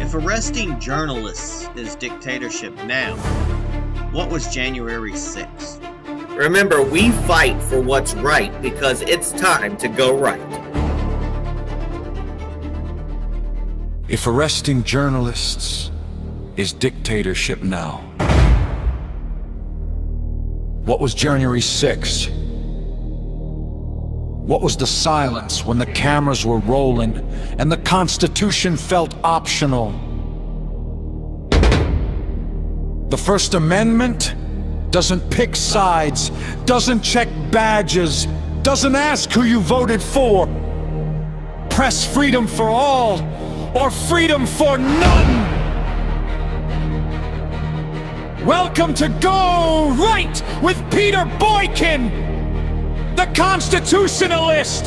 If arresting journalists is dictatorship now, what was January 6th? Remember, we fight for what's right because it's time to go right. If arresting journalists is dictatorship now, what was January 6th? What was the silence when the cameras were rolling and the Constitution felt optional? The First Amendment doesn't pick sides, doesn't check badges, doesn't ask who you voted for. Press freedom for all, or freedom for none. Welcome to Go Right with Peter Boykin, the constitutionalist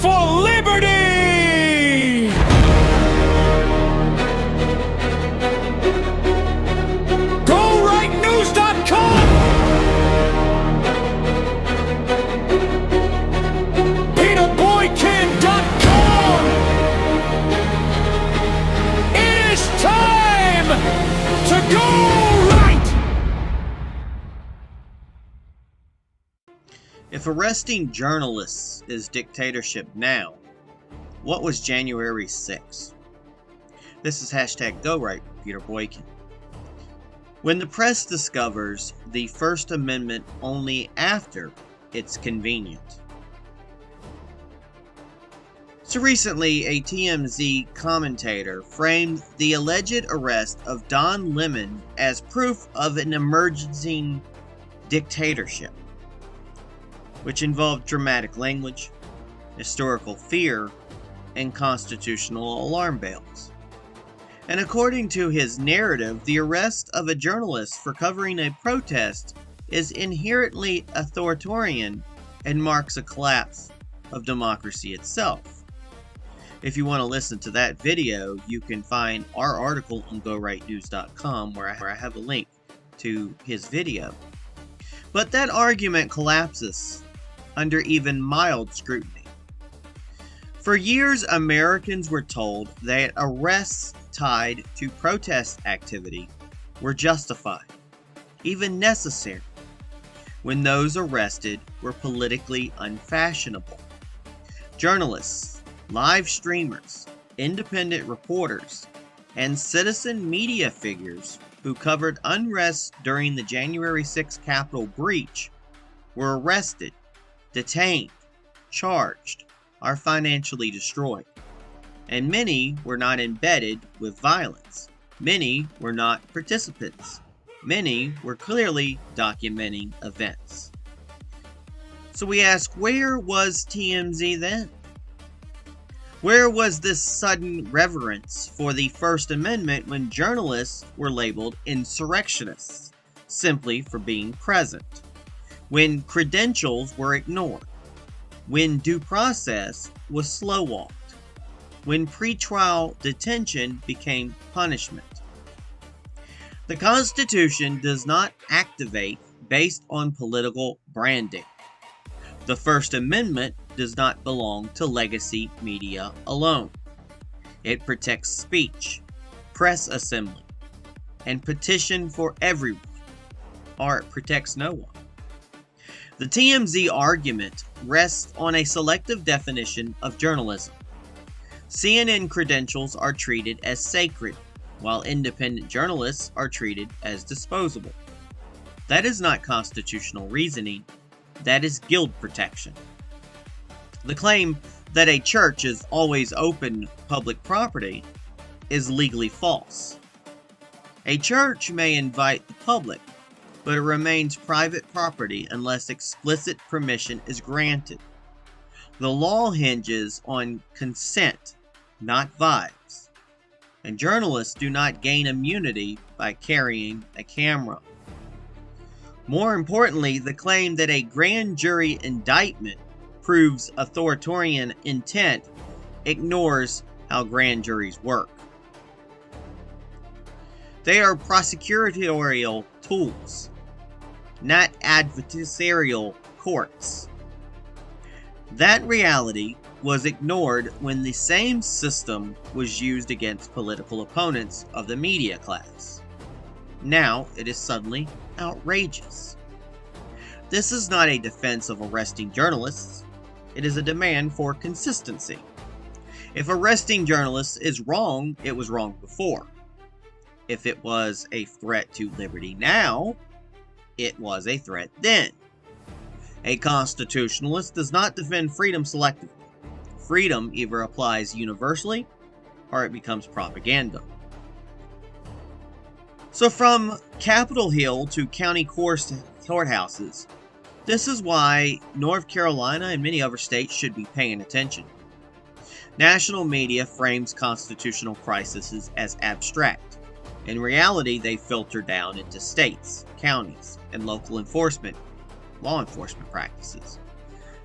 for liberty! GoRightNews.com! PeterBoykin.com! It is time to go right! If arresting journalists is dictatorship now, what was January 6th? This is #GoRight with Peter Boykin. When the press discovers the First Amendment only after it's convenient. So recently, a TMZ commentator framed the alleged arrest of Don Lemon as proof of an emerging dictatorship, which involved dramatic language, historical fear, and constitutional alarm bells. And according to his narrative, the arrest of a journalist for covering a protest is inherently authoritarian and marks a collapse of democracy itself. If you want to listen to that video, you can find our article on GoRightNews.com where I have a link to his video. But that argument collapses under even mild scrutiny. For years, Americans were told that arrests tied to protest activity were justified, even necessary, when those arrested were politically unfashionable. Journalists, live streamers, independent reporters, and citizen media figures who covered unrest during the January 6th Capitol breach were arrested, detained, charged, or financially destroyed. And many were not embedded with violence. Many were not participants. Many were clearly documenting events. So we ask, where was TMZ then? Where was this sudden reverence for the First Amendment when journalists were labeled insurrectionists simply for being present? When credentials were ignored? When due process was slow-walked? When pretrial detention became punishment? The Constitution does not activate based on political branding. The First Amendment does not belong to legacy media alone. It protects speech, press assembly, and petition for everyone, or it protects no one. The TMZ argument rests on a selective definition of journalism. CNN credentials are treated as sacred, while independent journalists are treated as disposable. That is not constitutional reasoning. That is guild protection. The claim that a church is always open public property is legally false. A church may invite the public, but it remains private property unless explicit permission is granted. The law hinges on consent, not vibes. And journalists do not gain immunity by carrying a camera. More importantly, the claim that a grand jury indictment proves authoritarian intent ignores how grand juries work. They are prosecutorial tools, not adversarial courts. That reality was ignored when the same system was used against political opponents of the media class. Now it is suddenly outrageous. This is not a defense of arresting journalists. It is a demand for consistency. If arresting journalists is wrong, it was wrong before. If it was a threat to liberty now, it was a threat then. A constitutionalist does not defend freedom selectively. Freedom either applies universally or it becomes propaganda. So from Capitol Hill to county courthouses, this is why North Carolina and many other states should be paying attention. National media frames constitutional crises as abstract. In reality, they filter down into states, counties, and local law enforcement practices.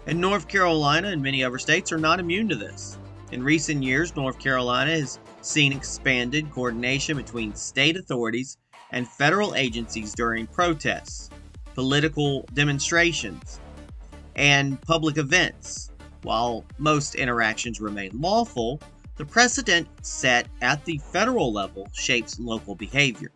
And North Carolina and many other states are not immune to this. In recent years, North Carolina has seen expanded coordination between state authorities and federal agencies during protests, political demonstrations, and public events. While most interactions remain lawful, the precedent set at the federal level shapes local behavior.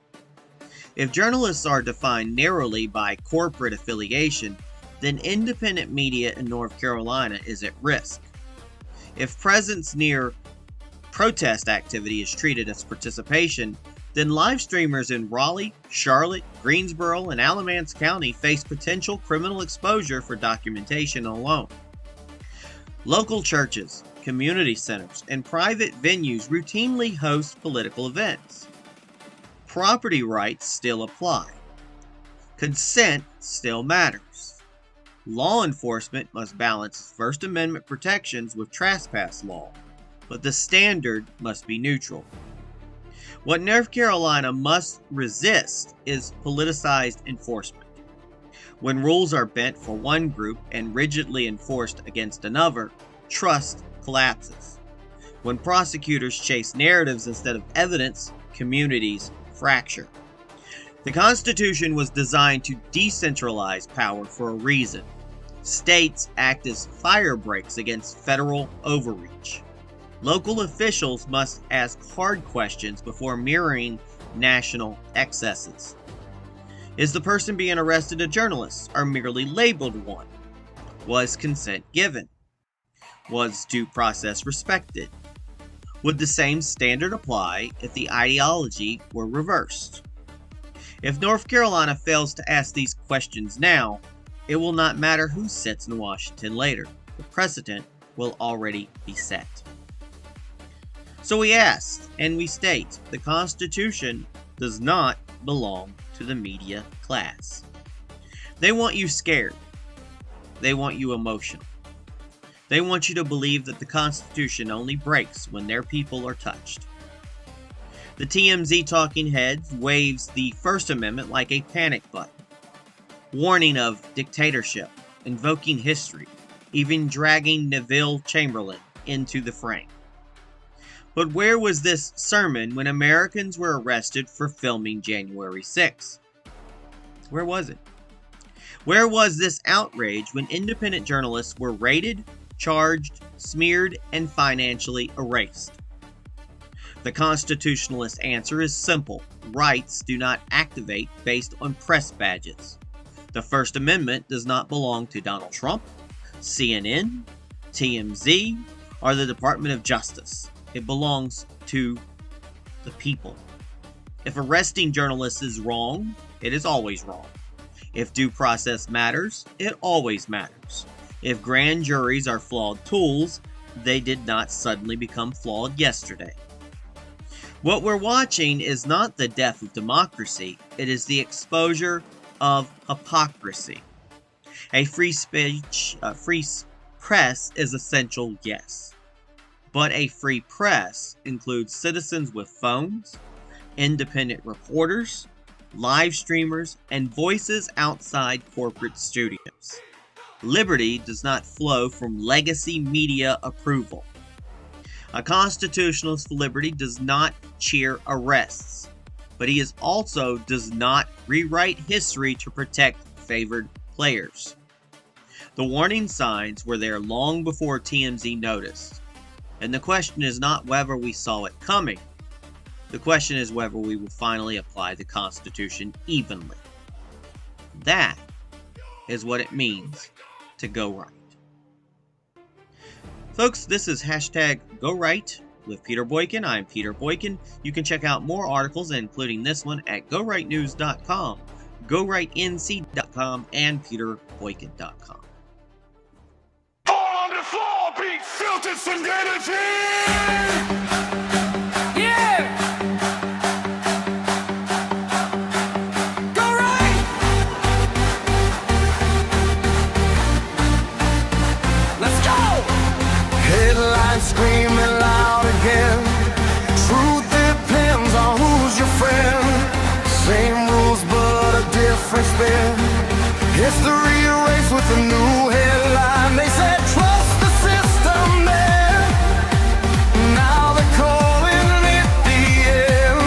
If journalists are defined narrowly by corporate affiliation, then independent media in North Carolina is at risk. If presence near protest activity is treated as participation, then live streamers in Raleigh, Charlotte, Greensboro, and Alamance County face potential criminal exposure for documentation alone. Local churches, community centers, and private venues routinely host political events. Property rights still apply. Consent still matters. Law enforcement must balance First Amendment protections with trespass law, but the standard must be neutral. What North Carolina must resist is politicized enforcement. When rules are bent for one group and rigidly enforced against another, trust collapses. When prosecutors chase narratives instead of evidence, communities fracture. The Constitution was designed to decentralize power for a reason. States act as fire breaks against federal overreach. Local officials must ask hard questions before mirroring national excesses. Is the person being arrested a journalist or merely labeled one? Was consent given? Was due process respected? Would the same standard apply if the ideology were reversed? If North Carolina fails to ask these questions now, it will not matter who sits in Washington later. The precedent will already be set. So we ask, and we state, the Constitution does not belong to the media class. They want you scared. They want you emotional. They want you to believe that the Constitution only breaks when their people are touched. The TMZ talking heads waves the First Amendment like a panic button, warning of dictatorship, invoking history, even dragging Neville Chamberlain into the frame. But where was this sermon when Americans were arrested for filming January 6th? Where was it? Where was this outrage when independent journalists were raided, charged, smeared, and financially erased? The constitutionalist answer is simple. Rights do not activate based on press badges. The First Amendment does not belong to Donald Trump, CNN, TMZ, or the Department of Justice. It belongs to the people. If arresting journalists is wrong, it is always wrong. If due process matters, it always matters. If grand juries are flawed tools, they did not suddenly become flawed yesterday. What we're watching is not the death of democracy, it is the exposure of hypocrisy. A free press is essential, yes. But a free press includes citizens with phones, independent reporters, live streamers, and voices outside corporate studios. Liberty does not flow from legacy media approval. A constitutionalist for liberty does not cheer arrests, but he also does not rewrite history to protect favored players. The warning signs were there long before TMZ noticed. And the question is not whether we saw it coming. The question is whether we will finally apply the Constitution evenly. That is what it means to go right. Folks, this is hashtag Go Right with Peter Boykin. I'm Peter Boykin. You can check out more articles, including this one, at GoRightNews.com, GoRightNC.com, and PeterBoykin.com. On the floor, beat filtered sanity! Screaming loud again. Truth depends on who's your friend. Same rules but a different spin. History erased with a new headline. They said trust the system man. Now they're calling it the end.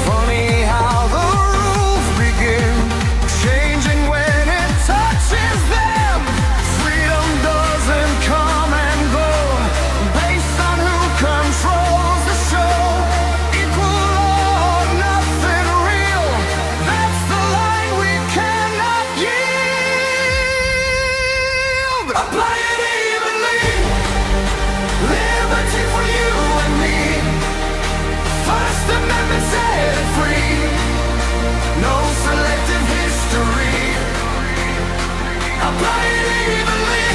Funny how the rules begin changing when it touches them. Freedom doesn't come and go. Controls the show. Equal or nothing real. That's the line we cannot yield. Apply it evenly. Liberty for you and me. First Amendment set it free. No selective history. Apply it evenly.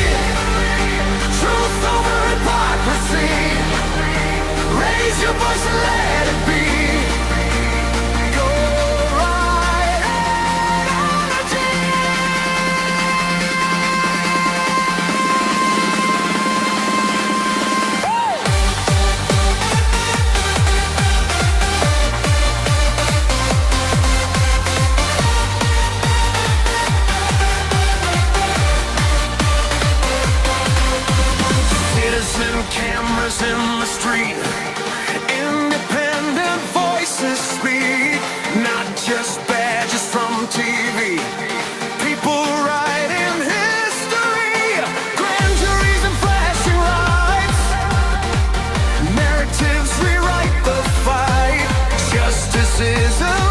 Truth over hypocrisy. Raise your voice and let it be. Go right energy. Citizen cameras in the street. Independent voices speak, not just badges from TV. People writing history, grand juries and flashing lights. Narratives rewrite the fight. Justice is a